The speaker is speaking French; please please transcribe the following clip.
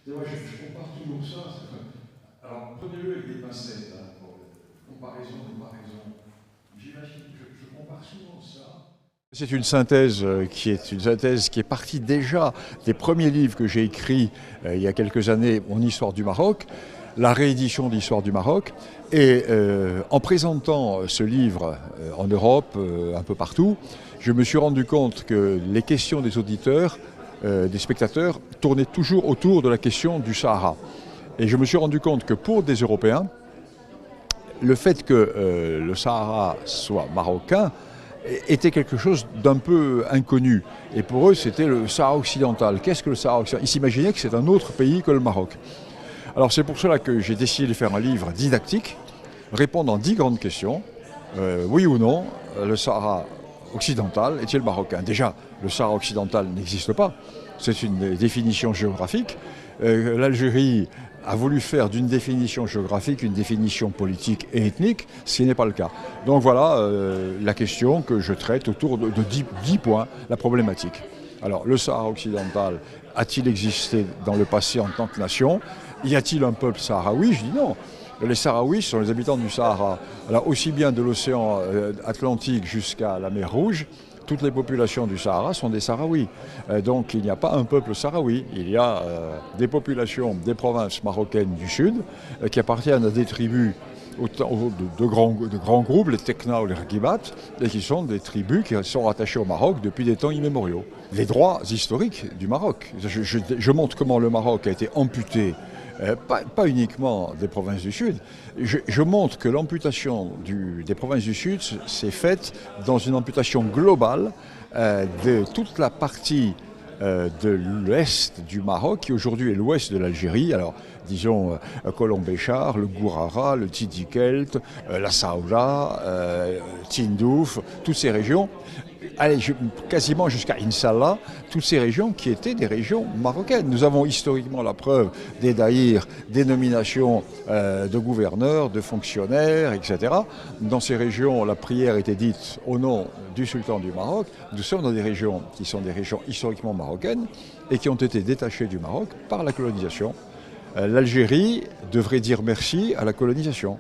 C'est vrai, je compare toujours ça. Alors, prenez-le avec des pincettes, hein, pour comparaison. J'imagine, je compare souvent ça. C'est une synthèse qui est partie déjà des premiers livres que j'ai écrits il y a quelques années, Mon histoire du Maroc, la réédition d'Histoire du Maroc. Et en présentant ce livre en Europe, un peu partout, je me suis rendu compte que les questions des auditeurs, des spectateurs, tournaient toujours autour de la question du Sahara. Et je me suis rendu compte que pour des Européens, le fait que le Sahara soit marocain était quelque chose d'un peu inconnu. Et pour eux, c'était le Sahara occidental. Qu'est-ce que le Sahara occidental? Ils s'imaginaient que c'est un autre pays que le Maroc. Alors c'est pour cela que j'ai décidé de faire un livre didactique, répondant à 10 grandes questions. Oui ou non, le Sahara occidental est-il marocain? Déjà, le Sahara occidental n'existe pas. C'est une définition géographique. L'Algérie a voulu faire d'une définition géographique une définition politique et ethnique, ce qui n'est pas le cas. Donc voilà la question que je traite autour de 10 points, la problématique. Alors, le Sahara occidental a-t-il existé dans le passé en tant que nation? Y a-t-il un peuple sahraoui? Je dis non. Les Sahraouis sont les habitants du Sahara. Alors, aussi bien de l'océan Atlantique jusqu'à la mer Rouge, toutes les populations du Sahara sont des Sahraouis. Donc il n'y a pas un peuple sahraoui. Il y a des populations des provinces marocaines du sud qui appartiennent à des tribus de grands groupes, les Tekna ou les Rakibat, et qui sont des tribus qui sont rattachées au Maroc depuis des temps immémoriaux. Les droits historiques du Maroc. Je montre comment le Maroc a été amputé. Pas uniquement des provinces du Sud. Je montre que l'amputation des provinces du Sud s'est faite dans une amputation globale de toute la partie de l'ouest du Maroc, qui aujourd'hui est l'ouest de l'Algérie. Alors, disons, Colombéchar, le Gourara, le Sidi Kelt, la Saoura, Tindouf, toutes ces régions. Allez, quasiment jusqu'à Inch'Allah, toutes ces régions qui étaient des régions marocaines. Nous avons historiquement la preuve des daïrs, des nominations de gouverneurs, de fonctionnaires, etc. Dans ces régions, la prière était dite au nom du sultan du Maroc. Nous sommes dans des régions qui sont des régions historiquement marocaines et qui ont été détachées du Maroc par la colonisation. L'Algérie devrait dire merci à la colonisation.